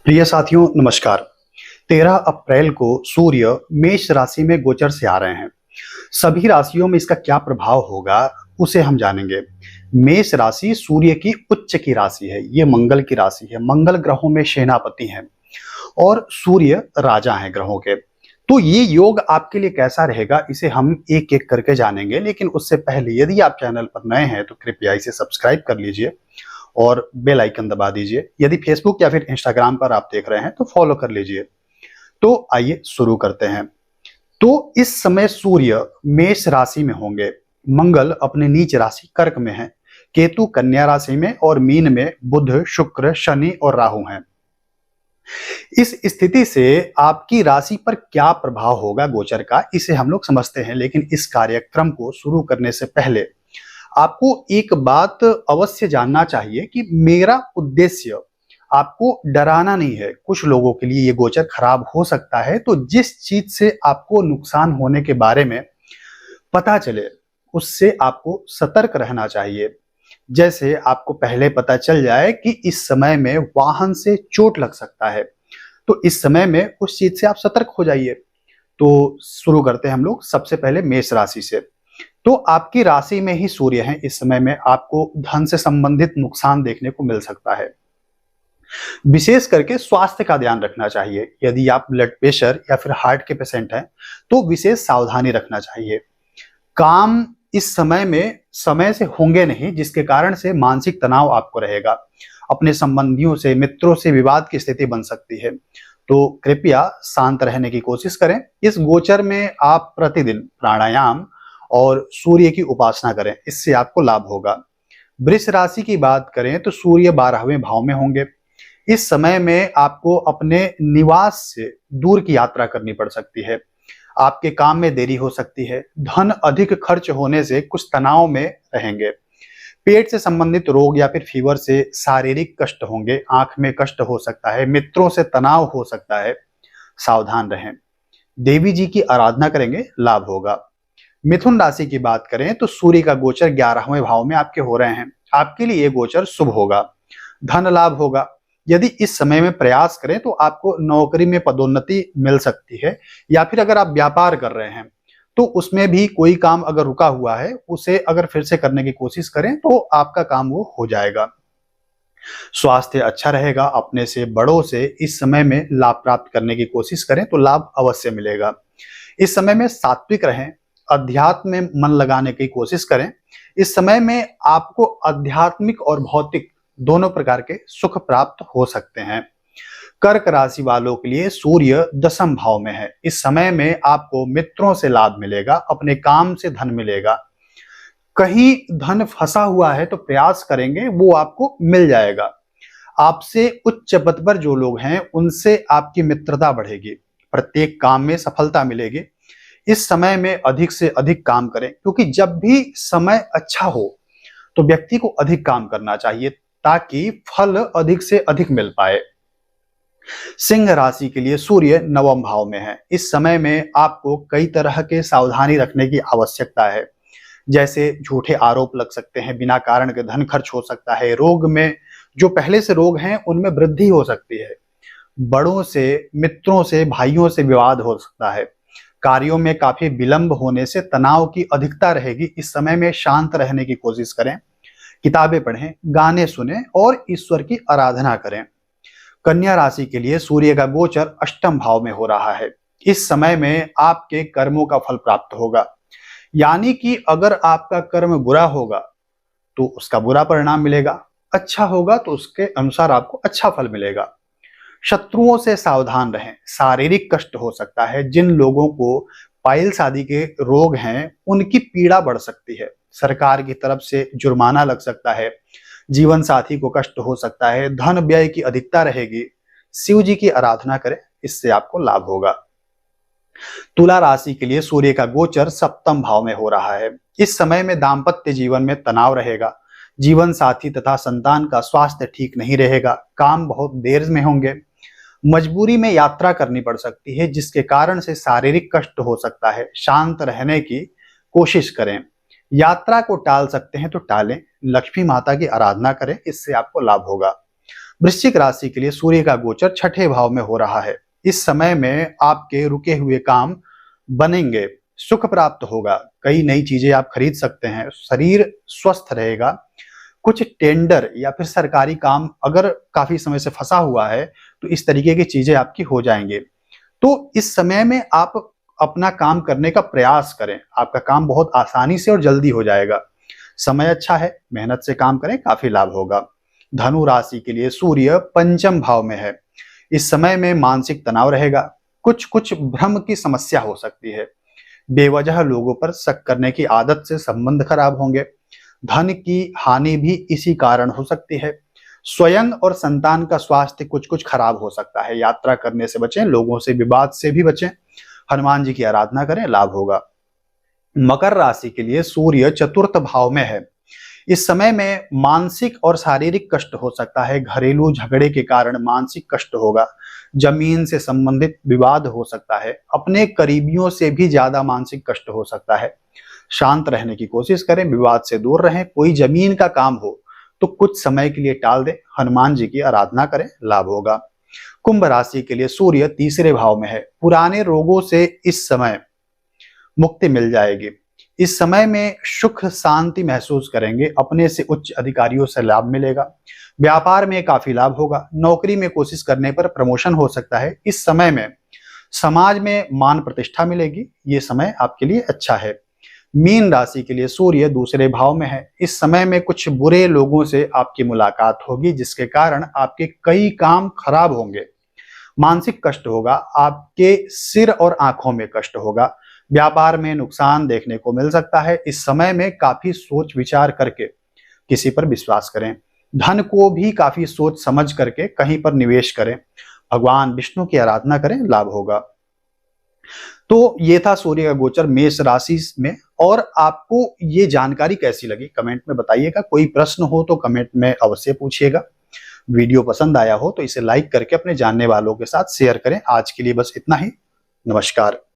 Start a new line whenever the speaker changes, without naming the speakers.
प्रिय साथियों नमस्कार। 13 अप्रैल को सूर्य मेष राशि में गोचर से आ रहे हैं। सभी राशियों में इसका क्या प्रभाव होगा उसे हम जानेंगे। मेष राशि सूर्य की उच्च की राशि है, ये मंगल की राशि है। मंगल ग्रहों में सेनापति हैं और सूर्य राजा हैं ग्रहों के। तो ये योग आपके लिए कैसा रहेगा इसे हम एक एक करके जानेंगे, लेकिन उससे पहले यदि आप चैनल पर नए हैं तो कृपया इसे सब्सक्राइब कर लीजिए और बेल आइकन दबा दीजिए। यदि फेसबुक या फिर इंस्टाग्राम पर आप देख रहे हैं तो फॉलो कर लीजिए। तो आइए शुरू करते हैं। तो इस समय सूर्य मेष राशि में होंगे, मंगल अपने नीच राशि कर्क में है, केतु कन्या राशि में और मीन में बुध शुक्र शनि और राहु हैं। इस स्थिति से आपकी राशि पर क्या प्रभाव होगा गोचर का, इसे हम लोग समझते हैं। लेकिन इस कार्यक्रम को शुरू करने से पहले आपको एक बात अवश्य जानना चाहिए कि मेरा उद्देश्य आपको डराना नहीं है। कुछ लोगों के लिए ये गोचर खराब हो सकता है, तो जिस चीज से आपको नुकसान होने के बारे में पता चले उससे आपको सतर्क रहना चाहिए। जैसे आपको पहले पता चल जाए कि इस समय में वाहन से चोट लग सकता है, तो इस समय में उस चीज से आप सतर्क हो जाइए। तो शुरू करते हैं हम लोग सबसे पहले मेष राशि से। तो आपकी राशि में ही सूर्य है। इस समय में आपको धन से संबंधित नुकसान देखने को मिल सकता है। विशेष करके स्वास्थ्य का ध्यान रखना चाहिए। यदि आप ब्लड प्रेशर या फिर हार्ट के पेशेंट हैं तो विशेष सावधानी रखना चाहिए। काम इस समय में समय से होंगे नहीं, जिसके कारण से मानसिक तनाव आपको रहेगा। अपने संबंधियों से मित्रों से विवाद की स्थिति बन सकती है, तो कृपया शांत रहने की कोशिश करें। इस गोचर में आप प्रतिदिन प्राणायाम और सूर्य की उपासना करें, इससे आपको लाभ होगा। वृष राशि की बात करें तो सूर्य 12वें भाव में होंगे। इस समय में आपको अपने निवास से दूर की यात्रा करनी पड़ सकती है। आपके काम में देरी हो सकती है। धन अधिक खर्च होने से कुछ तनाव में रहेंगे। पेट से संबंधित रोग या फिर फीवर से शारीरिक कष्ट होंगे। आंख में कष्ट हो सकता है। मित्रों से तनाव हो सकता है, सावधान रहें। देवी जी की आराधना करेंगे, लाभ होगा। मिथुन राशि की बात करें तो सूर्य का गोचर 11वें भाव में आपके हो रहे हैं। आपके लिए ये गोचर शुभ होगा, धन लाभ होगा। यदि इस समय में प्रयास करें तो आपको नौकरी में पदोन्नति मिल सकती है, या फिर अगर आप व्यापार कर रहे हैं तो उसमें भी कोई काम अगर रुका हुआ है उसे अगर फिर से करने की कोशिश करें तो आपका काम वो हो जाएगा। स्वास्थ्य अच्छा रहेगा। अपने से बड़ों से इस समय में लाभ प्राप्त करने की कोशिश करें तो लाभ अवश्य मिलेगा। इस समय में सात्विक रहें, अध्यात्म में मन लगाने की कोशिश करें। इस समय में आपको आध्यात्मिक और भौतिक दोनों प्रकार के सुख प्राप्त हो सकते हैं। कर्क राशि वालों के लिए सूर्य 10वें भाव में है। इस समय में आपको मित्रों से लाभ मिलेगा, अपने काम से धन मिलेगा। कहीं धन फंसा हुआ है तो प्रयास करेंगे वो आपको मिल जाएगा। आपसे उच्च पद पर जो लोग हैं उनसे आपकी मित्रता बढ़ेगी। प्रत्येक काम में सफलता मिलेगी। इस समय में अधिक से अधिक काम करें, क्योंकि जब भी समय अच्छा हो तो व्यक्ति को अधिक काम करना चाहिए ताकि फल अधिक से अधिक मिल पाए। सिंह राशि के लिए सूर्य 9वें भाव में है। इस समय में आपको कई तरह के सावधानी रखने की आवश्यकता है। जैसे झूठे आरोप लग सकते हैं, बिना कारण के धन खर्च हो सकता है। रोग में जो पहले से रोग हैं उनमें वृद्धि हो सकती है। बड़ों से, मित्रों से, भाइयों से विवाद हो सकता है। कार्यों में काफी विलंब होने से तनाव की अधिकता रहेगी। इस समय में शांत रहने की कोशिश करें, किताबें पढ़ें, गाने सुनें और ईश्वर की आराधना करें। कन्या राशि के लिए सूर्य का गोचर 8वें भाव में हो रहा है। इस समय में आपके कर्मों का फल प्राप्त होगा। यानी कि अगर आपका कर्म बुरा होगा तो उसका बुरा परिणाम मिलेगा, अच्छा होगा तो उसके अनुसार आपको अच्छा फल मिलेगा। शत्रुओं से सावधान रहें, शारीरिक कष्ट हो सकता है। जिन लोगों को पाइल्स आदि के रोग हैं उनकी पीड़ा बढ़ सकती है। सरकार की तरफ से जुर्माना लग सकता है। जीवन साथी को कष्ट हो सकता है। धन व्यय की अधिकता रहेगी। शिव जी की आराधना करें, इससे आपको लाभ होगा। तुला राशि के लिए सूर्य का गोचर 7वें भाव में हो रहा है। इस समय में दाम्पत्य जीवन में तनाव रहेगा। जीवन साथी तथा संतान का स्वास्थ्य ठीक नहीं रहेगा। काम बहुत देर में होंगे। मजबूरी में यात्रा करनी पड़ सकती है, जिसके कारण से शारीरिक कष्ट हो सकता है। शांत रहने की कोशिश करें। यात्रा को टाल सकते हैं तो टालें। लक्ष्मी माता की आराधना करें, इससे आपको लाभ होगा। वृश्चिक राशि के लिए सूर्य का गोचर छठे भाव में हो रहा है। इस समय में आपके रुके हुए काम बनेंगे, सुख प्राप्त होगा, कई नई चीजें आप खरीद सकते हैं, शरीर स्वस्थ रहेगा। कुछ टेंडर या फिर सरकारी काम अगर काफी समय से फंसा हुआ है तो इस तरीके की चीजें आपकी हो जाएंगे। तो इस समय में आप अपना काम करने का प्रयास करें, आपका काम बहुत आसानी से और जल्दी हो जाएगा। समय अच्छा है, मेहनत से काम करें, काफी लाभ होगा। धनु राशि के लिए सूर्य पंचम भाव में है। इस समय में मानसिक तनाव रहेगा, कुछ कुछ भ्रम की समस्या हो सकती है। बेवजह लोगों पर शक करने की आदत से संबंध खराब होंगे। धन की हानि भी इसी कारण हो सकती है। स्वयं और संतान का स्वास्थ्य कुछ कुछ खराब हो सकता है। यात्रा करने से बचें, लोगों से विवाद से भी बचें, हनुमान जी की आराधना करें, लाभ होगा। मकर राशि के लिए सूर्य चतुर्थ भाव में है। इस समय में मानसिक और शारीरिक कष्ट हो सकता है। घरेलू झगड़े के कारण मानसिक कष्ट होगा। जमीन से संबंधित विवाद हो सकता है। अपने करीबियों से भी ज्यादा मानसिक कष्ट हो सकता है। शांत रहने की कोशिश करें, विवाद से दूर रहें। कोई जमीन का काम हो तो कुछ समय के लिए टाल दें, हनुमान जी की आराधना करें, लाभ होगा। कुंभ राशि के लिए सूर्य तीसरे भाव में है। पुराने रोगों से इस समय मुक्ति मिल जाएगी। इस समय में सुख शांति महसूस करेंगे। अपने से उच्च अधिकारियों से लाभ मिलेगा। व्यापार में काफी लाभ होगा। नौकरी में कोशिश करने पर प्रमोशन हो सकता है। इस समय में समाज में मान प्रतिष्ठा मिलेगी। ये समय आपके लिए अच्छा है। मीन राशि के लिए सूर्य दूसरे भाव में है। इस समय में कुछ बुरे लोगों से आपकी मुलाकात होगी, जिसके कारण आपके कई काम खराब होंगे। मानसिक कष्ट होगा। आपके सिर और आंखों में कष्ट होगा। व्यापार में नुकसान देखने को मिल सकता है। इस समय में काफी सोच विचार करके किसी पर विश्वास करें। धन को भी काफी सोच समझ करके कहीं पर निवेश करें। भगवान विष्णु की आराधना करें, लाभ होगा। तो ये था सूर्य का गोचर मेष राशि में। और आपको ये जानकारी कैसी लगी कमेंट में बताइएगा। कोई प्रश्न हो तो कमेंट में अवश्य पूछिएगा। वीडियो पसंद आया हो तो इसे लाइक करके अपने जानने वालों के साथ शेयर करें। आज के लिए बस इतना ही। नमस्कार।